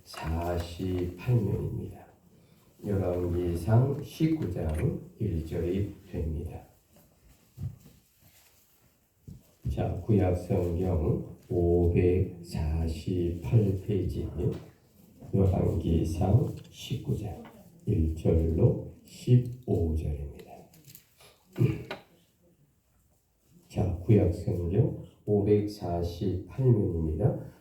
548면입니다. 열왕기상 19장 1절이 됩니다. 자, 구약성경 548페이지 열왕기상 19장 1절로 15절입니다. 자, 구약성경 548면입니다.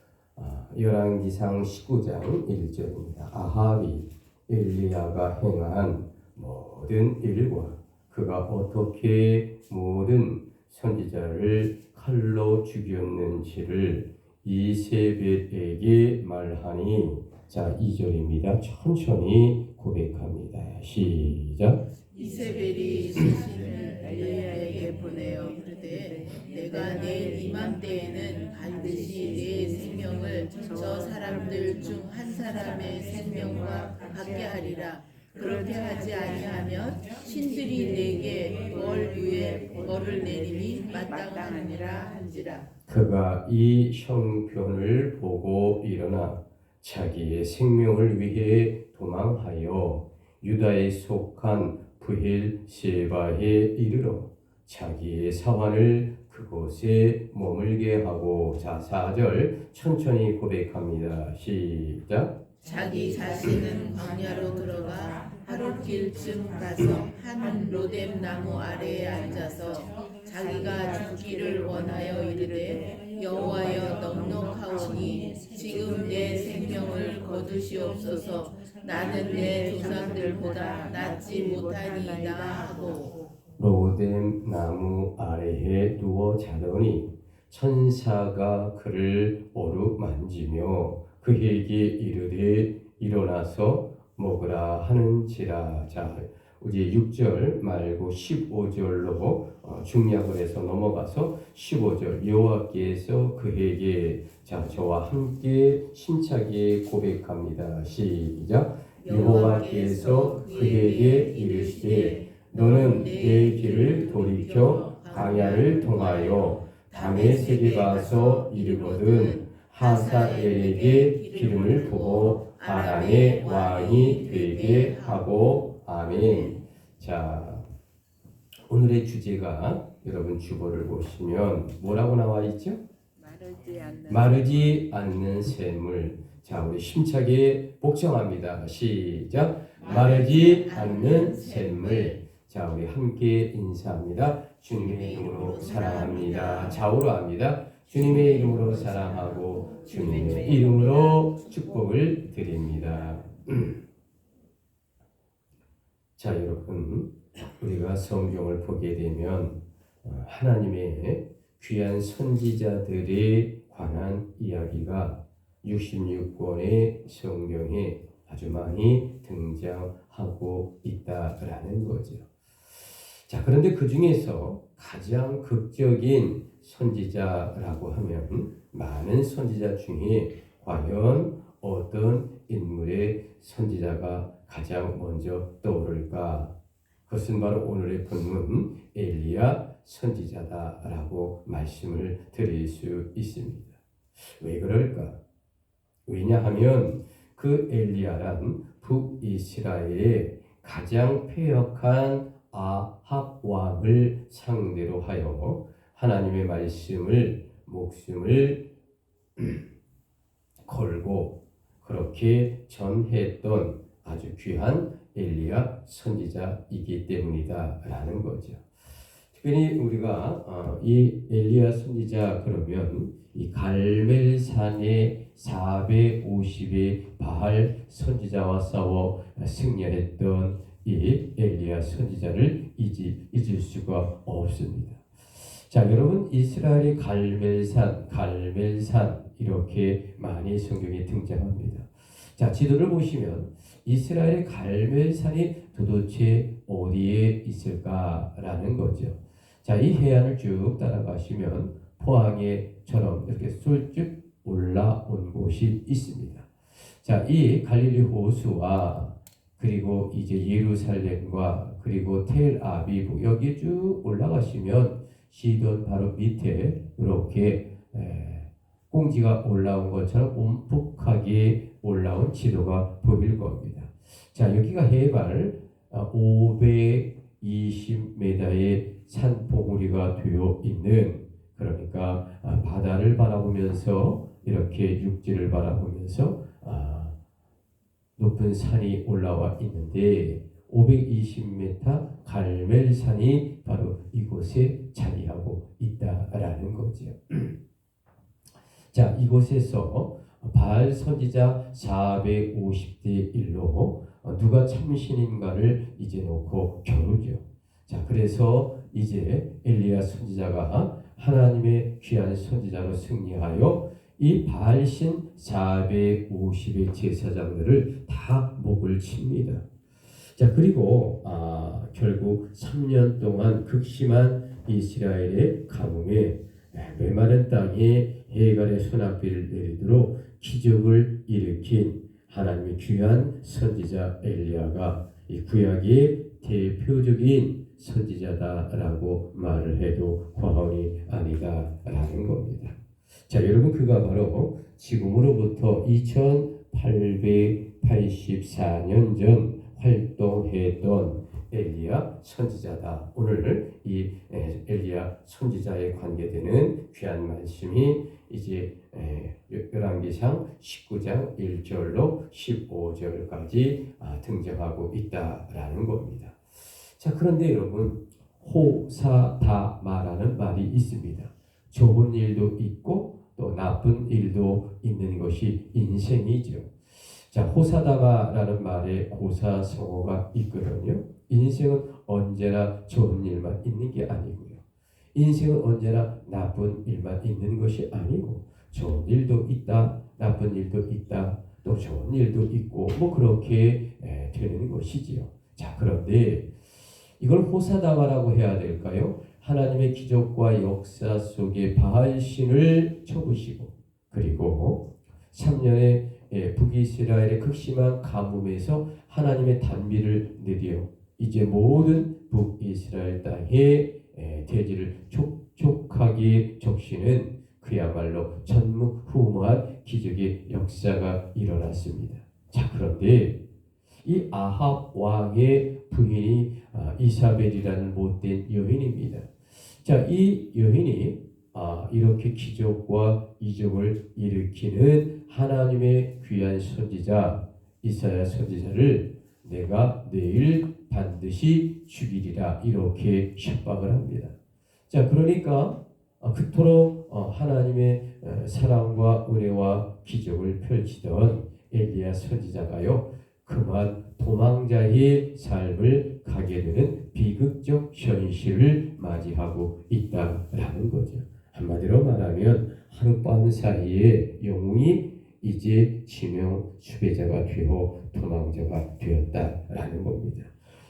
열왕기상 19장 1절입니다. 아합이 엘리야가 행한 모든 일과 그가 어떻게 모든 선지자를 칼로 죽였는지를 이세벨에게 말하니, 자 2절입니다. 천천히 고백합니다. 시작. 이세벨이 수신을 엘리야에게 보내어 그러되 내가 내일 이맘때에는 반드시 내 생명을 저 사람들 중 한 사람의 생명과 같게 하리라. 그렇게 하지 아니하면 신들이 내게 벌 위에 벌을 내림이 마땅하니라 한지라. 그가 이 형편을 보고 일어나 자기의 생명을 위해 도망하여 유다에 속한 브엘세바에 이르러 자기의 사환을 그곳에 머물게 하고, 자 4절 천천히 고백합니다. 시작. 자기 자신은 광야로 들어가 하룻길쯤 가서 한 로뎀 나무 아래에 앉아서 자기가 죽기를 원하여 이르되 여호와여 넉넉하오니 지금 내 생명을 거두시옵소서. 나는 내 조상들보다 낫지 못하니이다 하고 로뎀 나무 아래에 누워 자더니 천사가 그를 어루만지며 그에게 이르되 일어나서 먹으라 하는지라. 자, 이제 6절 말고 15절로 중약을 해서 넘어가서 15절 여호와께서 그에게, 자 저와 함께 힘차게 고백합니다. 시작. 여호와께서 그에게 이르시되 너는 내 길을 돌이켜 광야를 통하여 다메섹에 가서 이르거든 하사엘에게 기름을 부어 아람의 왕이 되게 하고. 아멘. 자, 오늘의 주제가 여러분 주보를 보시면 뭐라고 나와 있죠? 마르지 않는 샘물. 자, 우리 힘차게 복唱합니다. 시작. 마르지 않는 샘물. 자, 우리 함께 인사합니다. 주님의 이름으로 사랑합니다. 좌우로 합니다. 주님의 이름으로 사랑하고 주님의 이름으로 축복을 드립니다. 자, 여러분, 우리가 성경을 보게 되면 하나님의 귀한 선지자들에 관한 이야기가 66권의 성경에 아주 많이 등장하고 있다라는 거죠. 자, 그런데 그 중에서 가장 극적인 선지자라고 하면 많은 선지자 중에 과연 어떤 인물의 선지자가 가장 먼저 떠오를까? 그것은 바로 오늘의 본문 엘리야 선지자다라고 말씀을 드릴 수 있습니다. 왜 그럴까? 왜냐하면 그 엘리야란 북이스라엘의 가장 패역한 아합 왕을 상대로 하여 하나님의 말씀을 목숨을 걸고 그렇게 전했던 아주 귀한 엘리야 선지자이기 때문이다라는 거죠. 특별히 우리가 이 엘리야 선지자 그러면 이 갈멜산의 450의 바알 선지자와 싸워 승리했던 이 엘리야 선지자를 잊을 수가 없습니다. 자, 여러분, 이스라엘의 갈멜산 이렇게 많이 성경에 등장합니다. 자, 지도를 보시면 이스라엘의 갈멜산이 도대체 어디에 있을까라는 거죠. 자, 이 해안을 쭉 따라가시면 포항에처럼 이렇게 쏠쭉 올라온 곳이 있습니다. 자, 이 갈릴리 호수와 그리고 이제 예루살렘과 그리고 텔아비브 여기 쭉 올라가시면 시돈 바로 밑에 이렇게 홍지가 올라온 것처럼 움푹하게 올라온 지도가 보일 겁니다. 자, 여기가 해발 520m의 산봉우리가 되어 있는, 그러니까 바다를 바라보면서 이렇게 육지를 바라보면서 높은 산이 올라와 있는데 520m 갈멜산이 바로 이곳에 자리하고 있다라는 거죠. 자, 이곳에서 바알 선지자 450대 1로 누가 참신인가를 이제 놓고 겨루죠. 자, 그래서 이제 엘리야 선지자가 하나님의 귀한 선지자로 승리하여 이 바알신 450의 제사장들을 다 목을 칩니다. 자, 그리고 결국 3년 동안 극심한 이스라엘의 가뭄에 메마른 땅에 해갈의 소낙비를 내리도록 기적을 일으킨 하나님의 귀한 선지자 엘리야가 이 구약의 대표적인 선지자다라고 말을 해도 과언이 아니다라는 겁니다. 자, 여러분, 그가 바로 지금으로부터 2884년 전 활동했던 엘리야 선지자다. 오늘 이 엘리야 선지자에 관계되는 귀한 말씀이 이제 열왕기상 19장 1절로 15절까지 등장하고 있다라는 겁니다. 자, 그런데 여러분, 호사다마라는 말이 있습니다. 좋은 일도 있고 또 나쁜 일도 있는 것이 인생이죠. 자, 호사다마라는 말에 고사성어가 있거든요. 인생은 언제나 좋은 일만 있는 게 아니고요. 인생은 언제나 나쁜 일만 있는 것이 아니고 좋은 일도 있다, 나쁜 일도 있다, 또 좋은 일도 있고 뭐 그렇게 되는 것이지요. 자, 그런데 이걸 호사다마라고 해야 될까요? 하나님의 기적과 역사 속에 바알신을 쳐부시고 그리고 3년의 북이스라엘의 극심한 가뭄에서 하나님의 단비를 내려 이제 모든 북이스라엘 땅에 대지를 촉촉하게 적시는 그야말로 전무후무한 기적의 역사가 일어났습니다. 자, 그런데 이 아합 왕의 부인이 이사벨이라는 못된 여인입니다. 자, 이 여인이 이렇게 기적과 이적을 일으키는 하나님의 귀한 선지자 이사야 선지자를 내가 내일 반드시 죽이리라 이렇게 협박을 합니다. 자, 그러니까 그토록 하나님의 사랑과 은혜와 기적을 펼치던 엘리야 선지자가요, 그만 도망자의 삶을 가게 되는 비극적 현실을 맞이하고 있다라는 거죠. 한마디로 말하면 하룻밤 사이에 영웅이 이제 지명 수배자가 되어 도망자가 되었다라는 겁니다.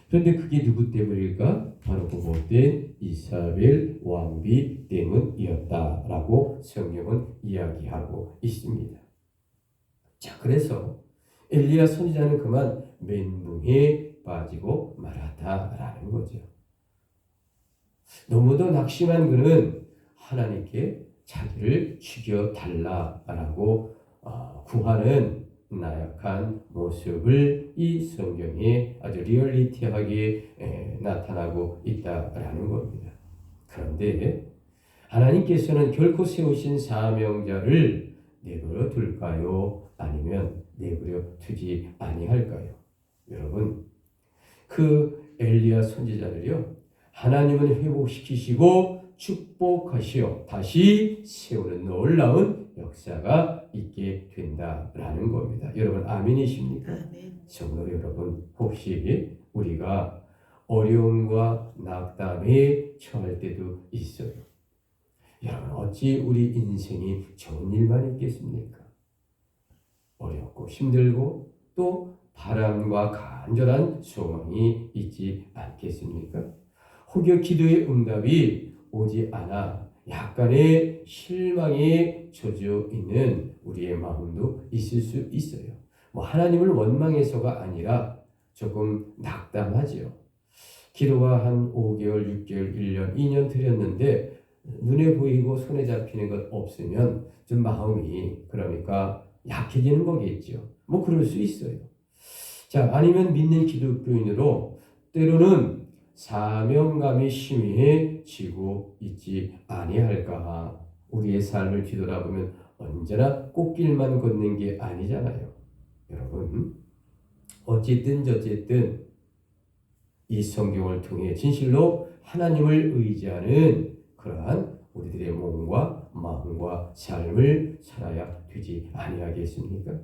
그런데 그게 누구 때문일까? 바로 그 못된 이사벨 왕비 때문이었다라고 성경은 이야기하고 있습니다. 자, 그래서 엘리야 선지자는 그만 멘붕에 빠지고 말았다라는 거죠. 너무도 낙심한 그는 하나님께 자기를 죽여달라라고 구하는 나약한 모습을 이 성경에 아주 리얼리티하게 나타나고 있다라는 겁니다. 그런데 하나님께서는 결코 세우신 사명자를 내버려 둘까요? 아니면 내버려 두지 아니할까요? 여러분, 그 엘리야 선지자를요, 하나님은 회복시키시고 축복하시어 다시 세우는 놀라운 역사가 있게 된다라는 겁니다. 여러분, 아멘이십니까? 아멘. 성도 여러분, 혹시 우리가 어려움과 낙담에 처할 때도 있어요. 여러분, 어찌 우리 인생이 좋은 일만 있겠습니까? 어렵고 힘들고 또 바람과 간절한 소망이 있지 않겠습니까? 혹여 기도의 응답이 오지 않아 약간의 실망에 젖어 있는 우리의 마음도 있을 수 있어요. 하나님을 원망해서가 아니라 조금 낙담하죠. 기도가 한 5개월, 6개월, 1년, 2년 드렸는데 눈에 보이고 손에 잡히는 것 없으면 좀 마음이 그러니까 약해지는 거겠죠. 뭐 그럴 수 있어요. 자, 아니면 믿는 기독교인으로 때로는 사명감이 심해지고 있지 아니할까. 우리의 삶을 뒤돌아보면 언제나 꽃길만 걷는 게 아니잖아요. 여러분, 어쨌든 이 성경을 통해 진실로 하나님을 의지하는 그러한 우리들의 몸과 마음과 삶을 살아야 되지 아니하겠습니까?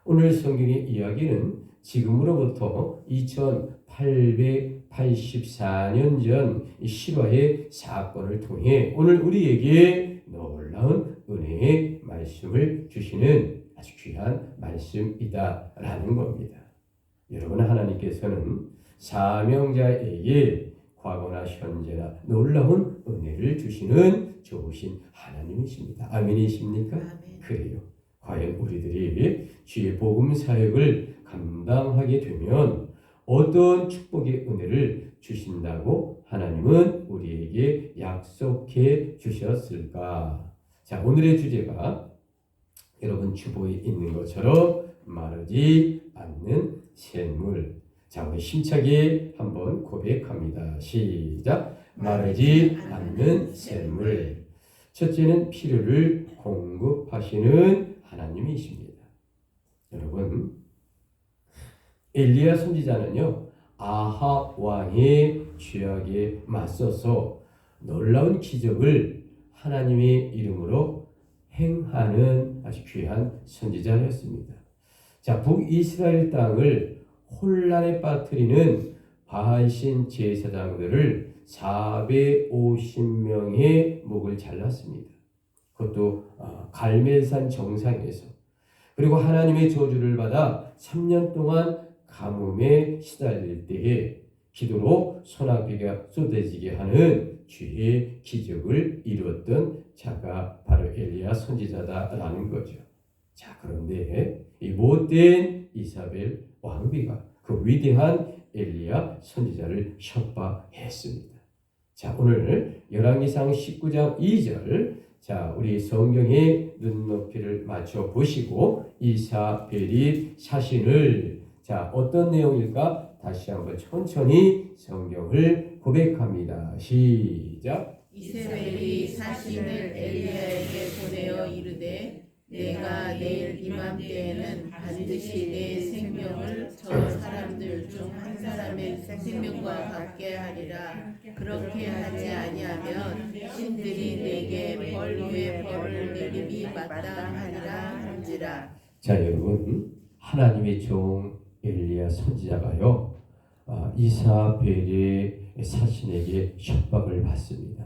오늘 성경의 이야기는 지금으로부터 2884년 전 실화의 사건을 통해 오늘 우리에게 놀라운 은혜의 말씀을 주시는 아주 귀한 말씀이다라는 겁니다. 여러분, 하나님께서는 사명자에게 과거나 현재나 놀라운 은혜를 주시는 좋으신 하나님이십니다. 아멘이십니까? 아멘. 그래요. 과연 우리들이 주의 복음 사역을 감당하게 되면 어떤 축복의 은혜를 주신다고 하나님은 우리에게 약속해 주셨을까? 자, 오늘의 주제가 여러분 주보에 있는 것처럼 마르지 않는 샘물. 자, 우리 힘차게 한번 고백합니다. 시작. 마르지 않는 샘물. 첫째는 필요를 공급하시는 하나님이십니다. 여러분, 엘리야 선지자는요, 아합 왕의 죄악에 맞서서 놀라운 기적을 하나님의 이름으로 행하는 아주 귀한 선지자였습니다. 자, 북이스라엘 땅을 혼란에 빠뜨리는 바알신 제사장들을 450명의 목을 잘랐습니다. 그것도 갈멜산 정상에서. 그리고 하나님의 저주를 받아 3년 동안 가뭄에 시달릴 때에 기도로 소낙비가 쏟아지게 하는 주의 기적을 이루었던 자가 바로 엘리야 선지자다라는 거죠. 자, 그런데 이 못된 이사벨 왕비가 그 위대한 엘리야 선지자를 협박했습니다. 자, 오늘 열왕기상 19장 2절, 자, 우리 성경의 눈높이를 맞춰 보시고 이사벨이 사신을, 자, 어떤 내용일까? 다시 한번 천천히 성경을 고백합니다. 시작. 이세벨이 사신을 엘리야에게 보내어 이르되 내가 내일 이맘때에는 반드시 내 생명을 저 사람들 중 한 사람의 생명과 같게 하리라. 그렇게 하지 아니하면 신들이 내게 벌 위에 벌을 내림이 마땅하리라 한지라. 자, 여러분, 하나님의 종 엘리야 선지자가요, 이사벨의 사신에게 협박을 받습니다.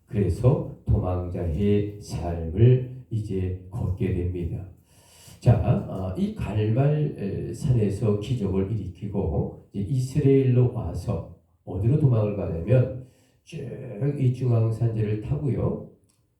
그래서 도망자의 삶을 이제 걷게 됩니다. 자, 이 갈멜산에서 기적을 일으키고 이스라엘로 와서 어디로 도망을 가냐면 쭉 이 중앙산지를 타고요,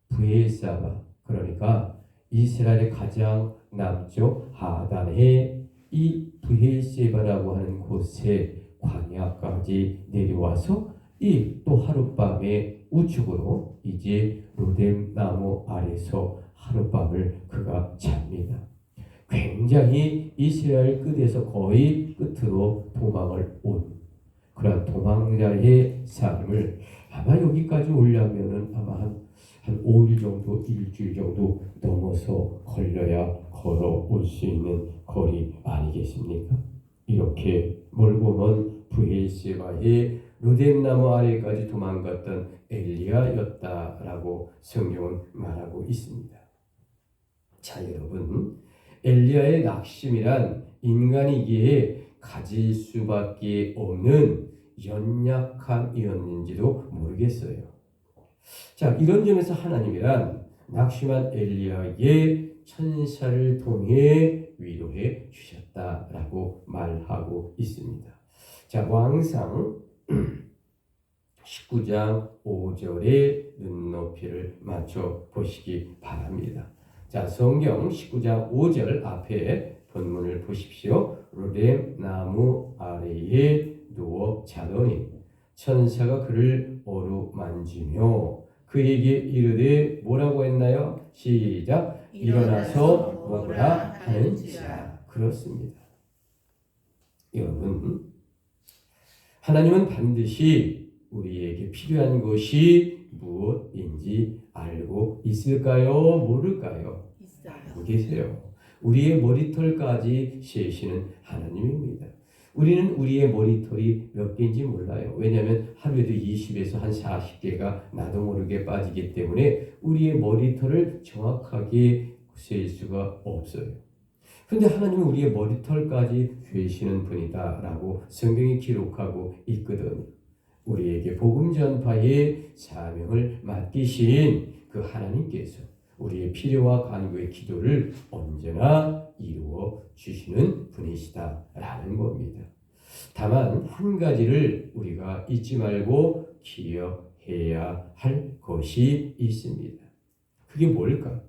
브엘사바, 그러니까 이스라엘의 가장 남쪽 하단에 이 브엘세바라고 하는 곳에 광야까지 내려와서 이 또 하룻밤에 우측으로 이제 로뎀 나무 아래서 하룻밤을 그가 잡니다. 굉장히 이스라엘 끝에서 거의 끝으로 도망을 온 그런 도망자의 삶을 아마 여기까지 오려면은 아마 한 5일 정도, 일주일 정도 넘어서 걸려야 걸어올 수 있는 거리 아니겠습니까? 이렇게 멀고 먼 브엘세바의 로뎀나무 아래까지 도망갔던 엘리야였다라고 성경은 말하고 있습니다. 자, 여러분, 엘리야의 낙심이란 인간이기에 가질 수밖에 없는 연약함이었는지도 모르겠어요. 자, 이런 점에서 하나님이란 낙심한 엘리야에게 천사를 통해 위로해 주셨다라고 말하고 있습니다. 자, 왕상 19장 5절의 눈높이를 맞춰 보시기 바랍니다. 자, 성경 19장 5절 앞에 본문을 보십시오. 로뎀 나무 아래에 누워 자더니 천사가 그를 어루만지며 그에게 이르되 뭐라고 했나요? 시작. 일어나서 먹으라 하는지라. 그렇습니다. 여러분, 하나님은 반드시 우리에게 필요한 것이 무엇인지 알고 있을까요? 모를까요? 알고 계세요. 우리의 머리털까지 세시는 하나님입니다. 우리는 우리의 머리털이 몇 개인지 몰라요. 왜냐하면 하루에도 20에서 한 40개가 나도 모르게 빠지기 때문에 우리의 머리털을 정확하게 셀 수가 없어요. 그런데 하나님은 우리의 머리털까지 세시는 분이다라고 성경이 기록하고 있거든요. 우리에게 복음 전파의 사명을 맡기신 그 하나님께서 우리의 필요와 간구의 기도를 언제나 이루어 주시는 분이시다라는 겁니다. 다만 한 가지를 우리가 잊지 말고 기억해야 할 것이 있습니다. 그게 뭘까?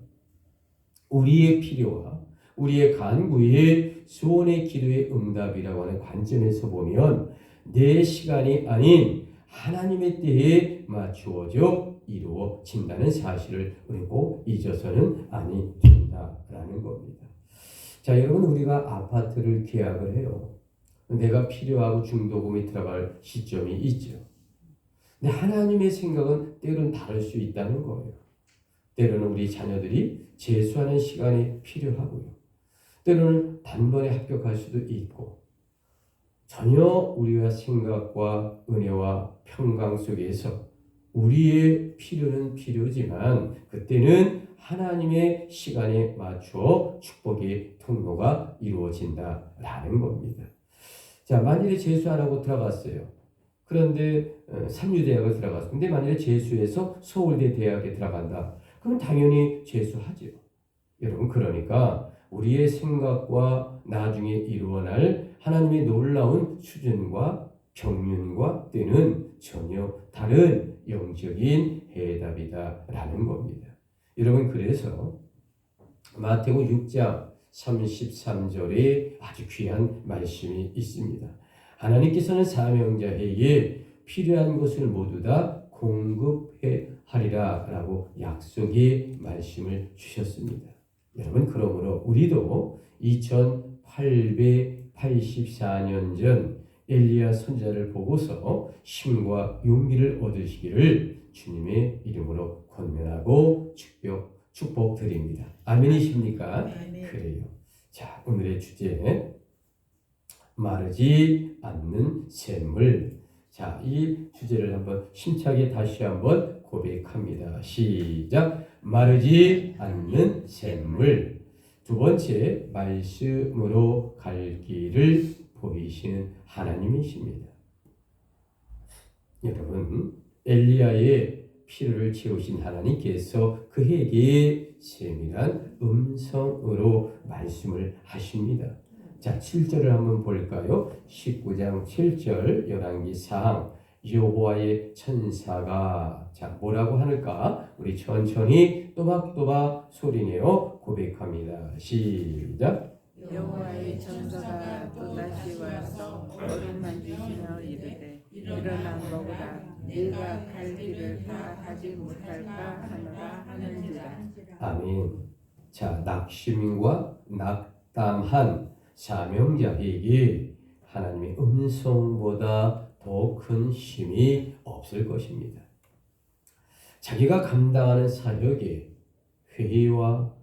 우리의 필요와 우리의 간구의 소원의 기도의 응답이라고 하는 관점에서 보면 내 시간이 아닌 하나님의 때에 맞추어져 이루어진다는 사실을 우리 꼭 잊어서는 아니 된다라는 겁니다. 자, 여러분, 우리가 아파트를 계약을 해요. 내가 필요하고 중도금이 들어갈 시점이 있죠. 근데 하나님의 생각은 때로는 다를 수 있다는 거예요. 때로는 우리 자녀들이 재수하는 시간이 필요하고요. 때로는 단번에 합격할 수도 있고, 전혀 우리와 생각과 은혜와 평강 속에서 우리의 필요는 필요지만 그때는 하나님의 시간에 맞추어 축복의 통로가 이루어진다라는 겁니다. 자, 만일에 재수 안 하고 들어갔어요. 그런데 삼류대학을 들어갔어요. 근데 만일에 재수해서 서울대 대학에 들어간다. 그럼 당연히 재수하죠. 여러분, 그러니까 우리의 생각과 나중에 이루어날 하나님의 놀라운 수준과 경륜과 때는 전혀 다른 영적인 해답이다라는 겁니다. 여러분, 그래서 마태복음 6장 33절에 아주 귀한 말씀이 있습니다. 하나님께서는 사명자에게 필요한 것을 모두 다 공급해 하리라 라고 약속의 말씀을 주셨습니다. 여러분, 그러므로 우리도 2884년 전 엘리야 선지자를 보고서 힘과 용기를 얻으시기를 주님의 이름으로 권면하고 축복드립니다. 아멘이십니까? 아멘. 그래요. 자, 오늘의 주제, 마르지 않는 샘물. 자, 이 주제를 한번 힘차게 다시 한번 고백합니다. 시작. 마르지 않는 샘물. 두 번째, 말씀으로 갈 길을 보이시는 하나님이십니다. 여러분, 엘리야의 필요를 채우신 하나님께서 그에게 세밀한 음성으로 말씀을 하십니다. 자, 7절을 한번 볼까요? 19장 7절 열왕기상 여호와의 천사가, 자, 뭐라고 하는가? 우리 천천히 또박또박 소리내어 고백합니다. 시작. 여호와의 천사가 또다시 와서 얼음 만지시며 이르되 일어나 먹으라. 네가 갈 길을 다 가지 못할까 하노라 하는지라. 아멘. 자, 낙심과 낙담한 사명자에게 하나님의 음성보다 더 큰 힘이 없을 것입니다. 자기가 감당하는 사역에 회의와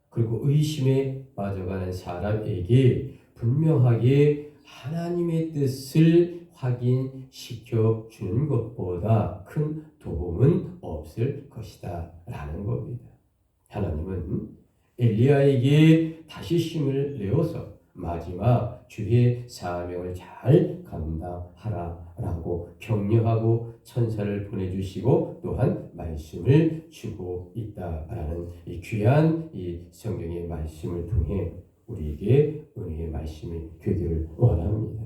그리고 의심에 빠져가는 사람에게 분명하게 하나님의 뜻을 확인시켜 주는 것보다 큰 도움은 없을 것이다 라는 겁니다. 하나님은 엘리야에게 다시 힘을 내어서 마지막 주의 사명을 잘 감당하라라고 격려하고 천사를 보내주시고 또한 말씀을 주고 있다라는 이 귀한 이 성경의 말씀을 통해 우리에게 은혜의 말씀이 되기를 원합니다.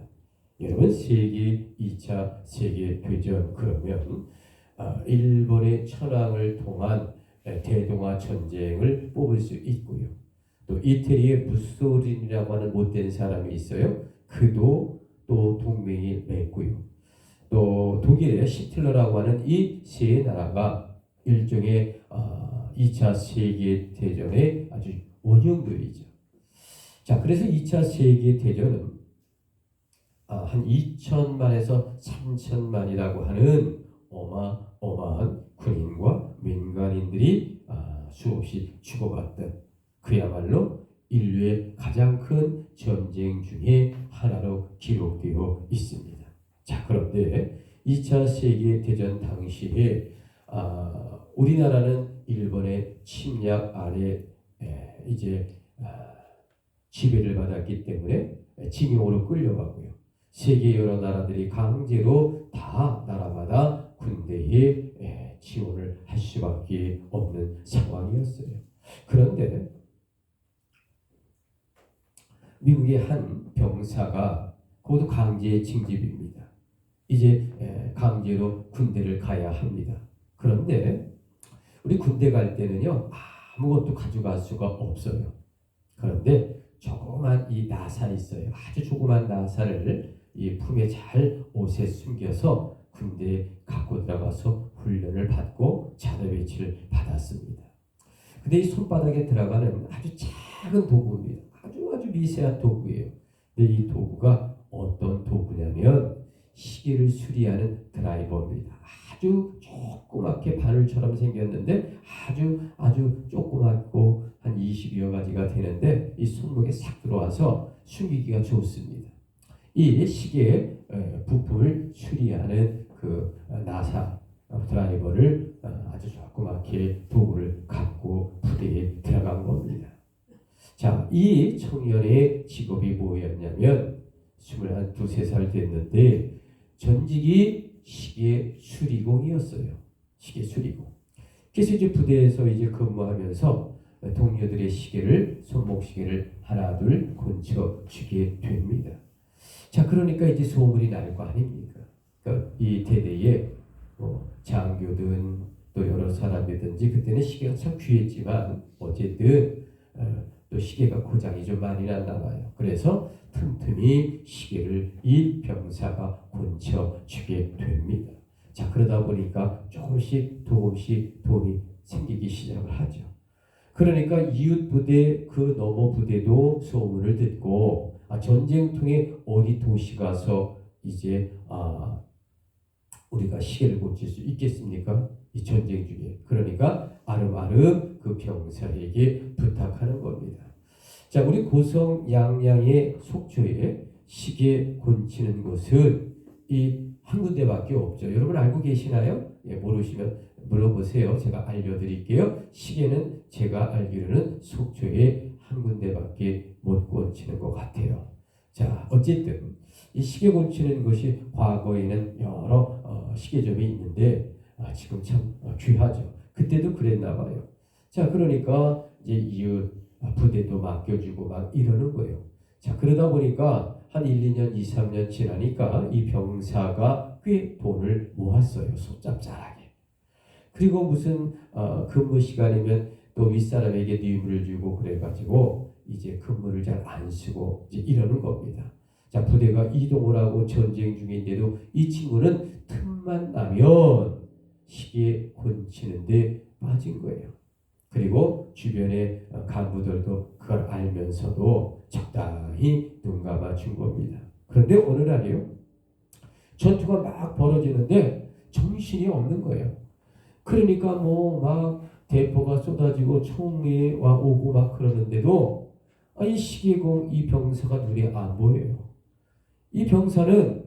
여러분, 세계 2차 세계대전 그러면 일본의 천황을 통한 대동아 전쟁을 뽑을 수 있고요. 또 이태리의 무솔리니라고 하는 못된 사람이 있어요. 그도 또 동맹이 맺고요. 또 독일의 히틀러라고 하는 이 세 나라가 일종의 2차 세계대전의 아주 원형들이죠. 자, 그래서 2차 세계대전은 한 2천만에서 3천만이라고 하는 어마어마한 군인과 민간인들이 수없이 죽어갔던 그야말로 인류의 가장 큰 전쟁 중에 하나로 기록되어 있습니다. 자, 그런데 2차 세계대전 당시에 우리나라는 일본의 침략 아래 이제 지배를 받았기 때문에 징용으로 끌려가고요. 세계 여러 나라들이 강제로 다 나라마다 군대에 지원을 할 수밖에 없는 상황이었어요. 그런데 미국의 한 병사가 그것도 강제 징집입니다. 이제 강제로 군대를 가야 합니다. 그런데 우리 군대 갈 때는요, 아무것도 가져갈 수가 없어요. 그런데 조그만 이 나사 있어요. 아주 조그만 나사를 이 품에 잘 옷에 숨겨서 군대에 갖고 들어가서 훈련을 받고 자대 배치를 받았습니다. 근데 이 손바닥에 들어가는 아주 작은 도구입니다. 아주 미세한 도구예요. 근데 이 도구가 어떤 도구냐면 시계를 수리하는 드라이버입니다. 아주 조그맣게 바늘처럼 생겼는데 아주 조그맣고 한 20여 가지가 되는데 이 손목에 싹 들어와서 숨기기가 좋습니다. 이 시계 부품을 수리하는 그 나사 드라이버를 아주 조그맣게 도구를 갖고 부대에 들어간 겁니다. 자, 이 청년의 직업이 뭐였냐면 22살 됐는데 전직이 시계 수리공이었어요. 시계 수리공. 그래서 이제 부대에서 이제 근무하면서 동료들의 시계를 손목 시계를 하나 둘 건져 주게 됩니다. 자, 그러니까 이제 소문이 날 거 아닙니까? 그러니까 이 대대에 장교든 또 여러 사람이든지 그때는 시계가 참 귀했지만 어쨌든 또 시계가 고장이 좀 많이 났나 봐요. 그래서 틈틈이 시계를 이 병사가 건져 주게 됩니다. 자, 그러다 보니까 조금씩 돈이 생기기 시작을 하죠. 그러니까 이웃 부대 그 너머 부대도 소문을 듣고 전쟁통에 어디 도시 가서 이제 우리가 시계를 고칠 수 있겠습니까? 이 전쟁 중에. 그러니까 아름아름 그 병사에게 부탁하는 겁니다. 자, 우리 고성 양양의 속초에 시계 곤치는 곳은 이 한 군데밖에 없죠. 여러분 알고 계시나요? 예, 모르시면 물어보세요. 제가 알려드릴게요. 시계는 제가 알기로는 속초에 한 군데밖에 못 곤치는 것 같아요. 자, 어쨌든 이 시계 곤치는 것이 과거에는 여러 시계점이 있는데 지금 참 귀하죠. 그때도 그랬나 봐요. 자, 그러니까 이제 이웃 부대도 맡겨주고 막 이러는 거예요. 자, 그러다 보니까 한 1, 2년, 2, 3년 지나니까 이 병사가 꽤 돈을 모았어요. 손짭짤하게. 그리고 무슨 근무 시간이면 또 윗사람에게 뇌물을 주고 그래가지고 이제 근무를 잘 안 쓰고 이제 이러는 겁니다. 자, 부대가 이동을 하고 전쟁 중인데도 이 친구는 틈만 나면 시계 곤치는데 빠진 거예요. 그리고 주변의 간부들도 그걸 알면서도 적당히 눈 감아준 겁니다. 그런데 어느 날이요, 전투가 막 벌어지는데 정신이 없는 거예요. 그러니까 막 대포가 쏟아지고 총이 오고 막 그러는데도 이 시계공 이 병사가 눈에 안 보여요. 이 병사는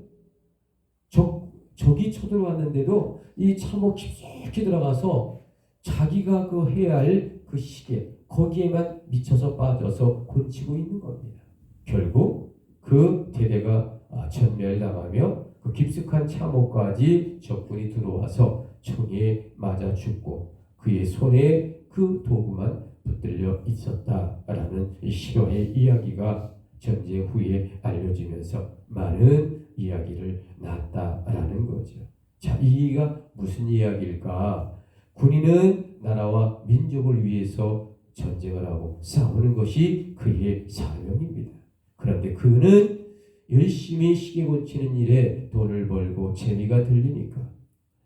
적이 쳐들어왔는데도 이 참호 깊숙이 들어가서 자기가 그 해야 할 그 시계 거기에만 미쳐서 빠져서 곤치고 있는 겁니다. 결국 그 대대가 전멸당하며 그 깊숙한 참호까지 적군이 들어와서 총에 맞아 죽고 그의 손에 그 도구만 붙들려 있었다라는 실화의 이야기가 전쟁 후에 알려지면서 많은 이야기를 낳았다라는 거죠. 자, 이가 무슨 이야기일까? 군인은 나라와 민족을 위해서 전쟁을 하고 싸우는 것이 그의 사명입니다. 그런데 그는 열심히 시계 고치는 일에 돈을 벌고 재미가 들리니까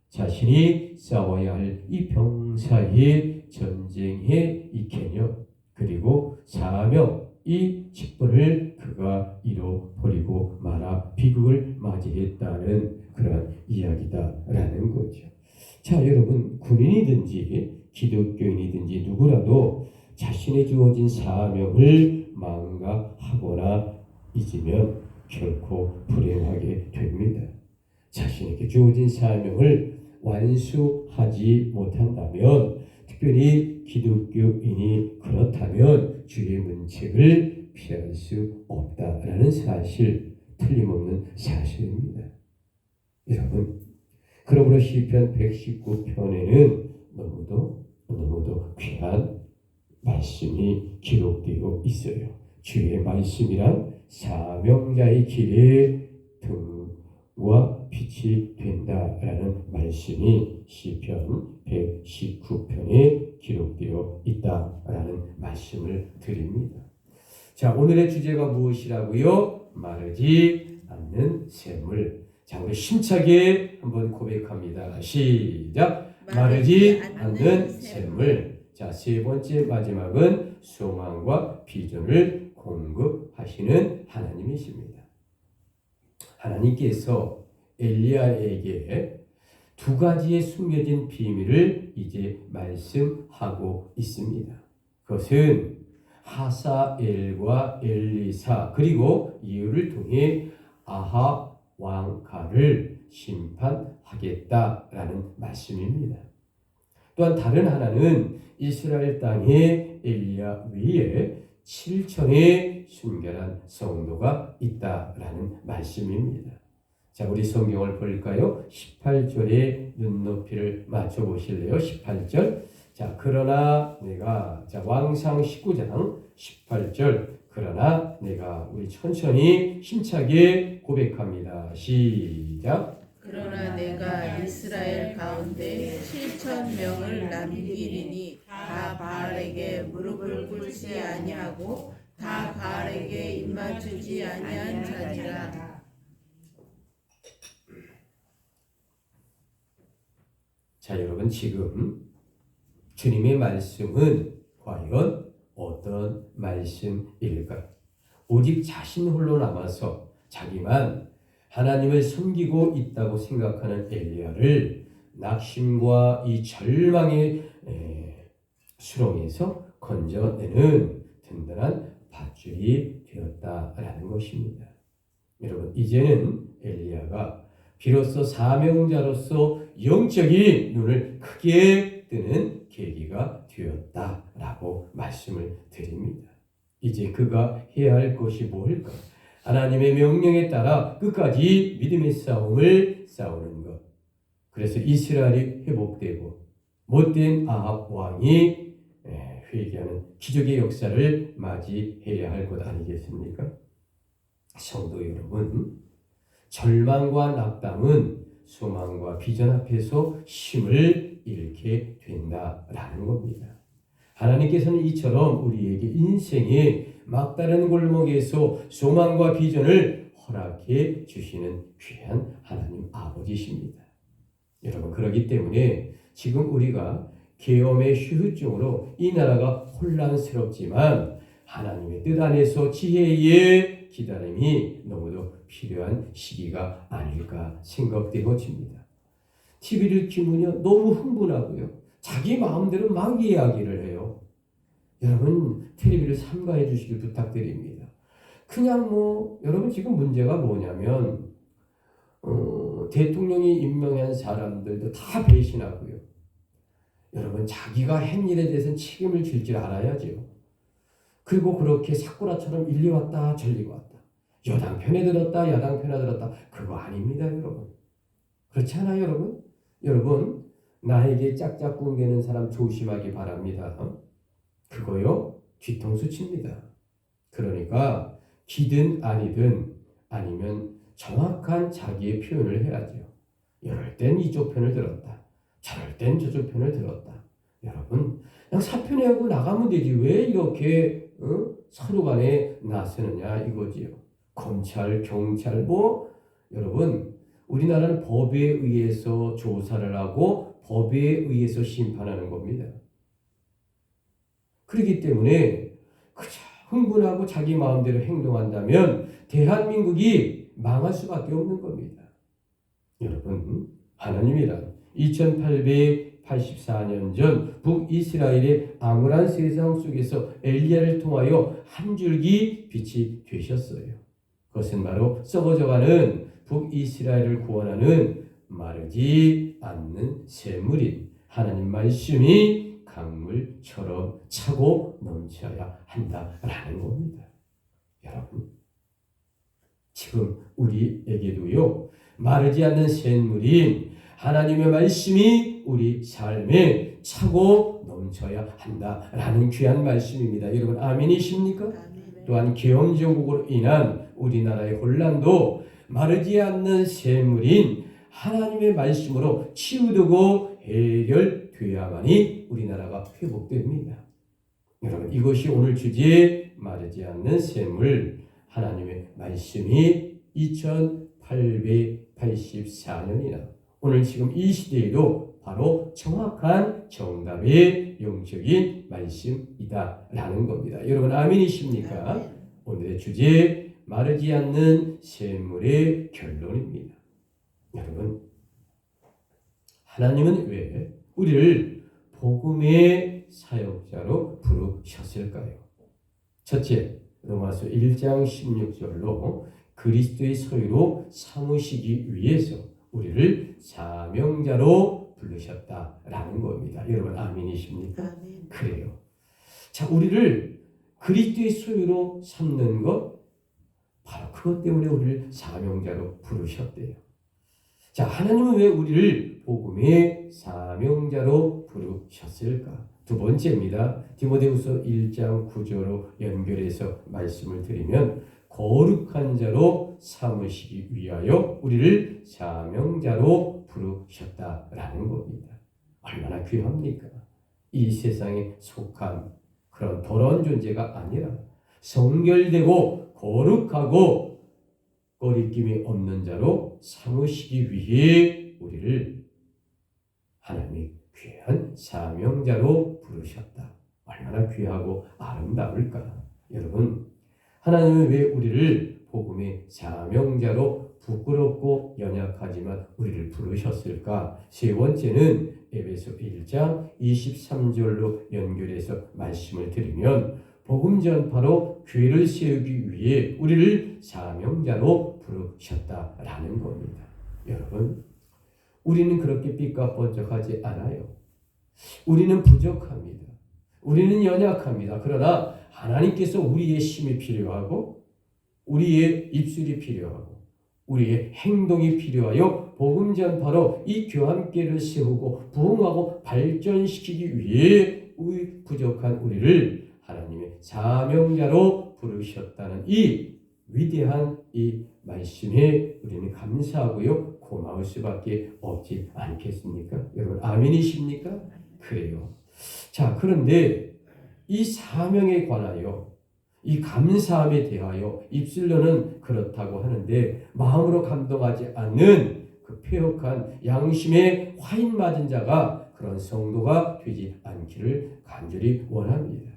자신이 싸워야 할 이 병사의 전쟁의 이 개념 그리고 사명 이 직분을 그가 잃어버리고 말아 비극을 맞이했다는 그러한 이야기다라는 거죠. 자, 여러분 군인이든지 기독교인이든지 누구라도 자신의 주어진 사명을 망각하거나 잊으면 결코 불행하게 됩니다. 자신에게 주어진 사명을 완수하지 못한다면 특별히 기독교인이 그렇다면 주의 문책을 피할 수 없다라는 사실 틀림없는 사실입니다. 여러분 그러므로 시편 119편에는 너무도 귀한 말씀이 기록되어 있어요. 주의 말씀이란 사명자의 길에 등과 빛이 된다라는 말씀이 시편 119편에 기록되어 있다라는 말씀을 드립니다. 자, 오늘의 주제가 무엇이라고요? 마르지 않는 샘물. 자, 우리 힘차게 한번 고백합니다. 시작. 마르지 않는 샘물. 자, 세 번째 마지막은 소망과 비전을 공급하시는 하나님이십니다. 하나님께서 엘리야에게 두 가지의 숨겨진 비밀을 이제 말씀하고 있습니다. 그것은 하사엘과 엘리사 그리고 예후를 통해 아합 왕가를 심판하겠다라는 말씀입니다. 또한 다른 하나는 이스라엘 땅에 엘리야 위에 7천의 순결한 성도가 있다라는 말씀입니다. 자, 우리 성경을 볼까요? 18절에 눈높이를 맞춰 보실래요? 18절. 자, 그러나 내가 왕상 19장 18절 그러나 내가 우리 천천히 힘차게 고백합니다. 시작. 그러나 내가 이스라엘 가운데 7,000명을 남기리니 다 바알에게 무릎을 꿇지 아니하고 다 바알에게 입맞추지 아니한 자니라. 자, 여러분 지금 주님의 말씀은 과연 어떤 말씀일까? 오직 자신 홀로 남아서 자기만 하나님을 섬기고 있다고 생각하는 엘리야를 낙심과 이 절망의 수렁에서 건져내는 든든한 밧줄이 되었다라는 것입니다. 여러분 이제는 엘리야가 비로소 사명자로서 영적인 눈을 크게 뜨는 계기가 되었다라고 말씀을 드립니다. 이제 그가 해야 할 것이 뭘까? 하나님의 명령에 따라 끝까지 믿음의 싸움을 싸우는 것. 그래서 이스라엘이 회복되고 못된 아합 왕이 회개하는 기적의 역사를 맞이해야 할 것 아니겠습니까? 성도 여러분, 절망과 낙담은 소망과 비전 앞에서 힘을 잃게 된다라는 겁니다. 하나님께서는 이처럼 우리에게 인생의 막다른 골목에서 소망과 비전을 허락해 주시는 귀한 하나님 아버지십니다. 여러분 그렇기 때문에 지금 우리가 계엄의 휴후증으로 이 나라가 혼란스럽지만 하나님의 뜻 안에서 지혜의 기다림이 너무도 필요한 시기가 아닐까 생각되어집니다. TV를 켜면 너무 흥분하고요. 자기 마음대로 막 이야기를 해요. 여러분 텔레비를 삼가해 주시길 부탁드립니다. 그냥 여러분 지금 문제가 뭐냐면 대통령이 임명한 사람들도 다 배신하고요. 여러분 자기가 한 일에 대해서는 책임을 질 줄 알아야죠. 그리고 그렇게 사쿠라처럼 일리 왔다 저리 왔다. 여당 편에 들었다 야당 편에 들었다. 그거 아닙니다 여러분. 그렇지 않아요 여러분? 여러분 나에게 짝짝 꿍대는 사람 조심하기 바랍니다. 그거요 뒤통수 칩니다. 그러니까 기든 아니든 아니면 정확한 자기의 표현을 해야죠. 이럴 땐 이쪽 편을 들었다. 저럴 땐 저쪽 편을 들었다. 여러분 그냥 사표내고 나가면 되지 왜 이렇게 서로 간에 나서느냐 이거지요. 검찰, 경찰 여러분 우리나라는 법에 의해서 조사를 하고 법에 의해서 심판하는 겁니다. 그렇기 때문에 그저 흥분하고 자기 마음대로 행동한다면 대한민국이 망할 수밖에 없는 겁니다. 여러분, 하나님이란 2884년 전 북이스라엘의 암울한 세상 속에서 엘리야를 통하여 한 줄기 빛이 되셨어요. 그것은 바로 썩어져가는 북이스라엘을 구원하는 마르지 않는 샘물인 하나님 말씀이 강물처럼 차고 넘쳐야 한다라는 겁니다. 여러분, 지금 우리에게도요, 마르지 않는 샘물인 하나님의 말씀이 우리 삶에 차고 넘쳐야 한다라는 귀한 말씀입니다. 여러분, 아멘이십니까? 아멘. 또한 계엄정국으로 인한 우리나라의 혼란도 마르지 않는 샘물인 하나님의 말씀으로 치유되고 해결되어야만이 우리나라가 회복됩니다. 여러분, 이것이 오늘 주제의 마르지 않는 샘물, 하나님의 말씀이 2884년이나 오늘 지금 이 시대에도 바로 정확한 정답의 영적인 말씀이다라는 겁니다. 여러분, 아멘이십니까? 아멘. 오늘의 주제, 마르지 않는 샘물의 결론입니다. 여러분, 하나님은 왜 우리를 복음의 사역자로 부르셨을까요? 첫째, 로마서 1장 16절로 그리스도의 소유로 삼으시기 위해서 우리를 사명자로 부르셨다라는 겁니다. 여러분, 아멘이십니까? 아멘. 그래요. 자, 우리를 그리스도의 소유로 삼는 것, 바로 그것 때문에 우리를 사명자로 부르셨대요. 자, 하나님은 왜 우리를 복음의 사명자로 부르셨을까? 두 번째입니다. 디모데후서 1장 9절로 연결해서 말씀을 드리면 거룩한 자로 삼으시기 위하여 우리를 사명자로 부르셨다라는 겁니다. 얼마나 귀합니까? 이 세상에 속한 그런 더러운 존재가 아니라 성결되고 거룩하고 거리낌이 없는 자로 삼으시기 위해 우리를 하나님이 귀한 사명자로 부르셨다. 얼마나 귀하고 아름다울까? 여러분, 하나님은 왜 우리를 복음의 사명자로 부끄럽고 연약하지만 우리를 부르셨을까? 세 번째는 에베소 1장 23절로 연결해서 말씀을 드리면 복음 전파로 교회를 세우기 위해 우리를 사명자로 부르셨다라는 겁니다. 여러분, 우리는 그렇게 삐까뻔쩍하지 않아요. 우리는 부족합니다. 우리는 연약합니다. 그러나 하나님께서 우리의 힘이 필요하고 우리의 입술이 필요하고 우리의 행동이 필요하여 복음 전파로 이 교함교회를 세우고 부흥하고 발전시키기 위해 우리 부족한 우리를 하나님의 사명자로 부르셨다는 이 위대한 이 말씀에 우리는 감사하고요, 고마울 수밖에 없지 않겠습니까? 여러분, 아멘이십니까? 그래요. 자, 그런데 이 사명에 관하여 이 감사함에 대하여 입술로는 그렇다고 하는데 마음으로 감동하지 않는 그 폐역한 양심에 화인 맞은 자가 그런 성도가 되지 않기를 간절히 원합니다.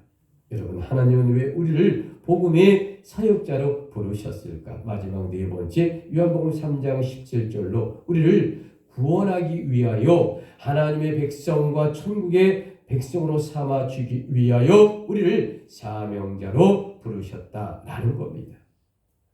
여러분, 하나님은 왜 우리를 복음의 사역자로 부르셨을까? 마지막 네 번째, 요한복음 3장 17절로 우리를 구원하기 위하여 하나님의 백성과 천국의 백성으로 삼아주기 위하여 우리를 사명자로 부르셨다라는 겁니다.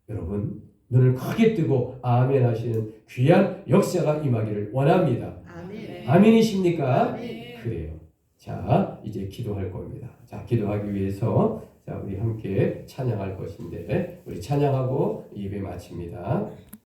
여러분, 눈을 크게 뜨고 아멘 하시는 귀한 역사가 임하기를 원합니다. 아멘. 아멘이십니까? 아멘. 그래요. 자, 이제 기도할 겁니다. 자, 기도하기 위해서 자, 우리 함께 찬양할 것인데 우리 찬양하고 예배 마칩니다.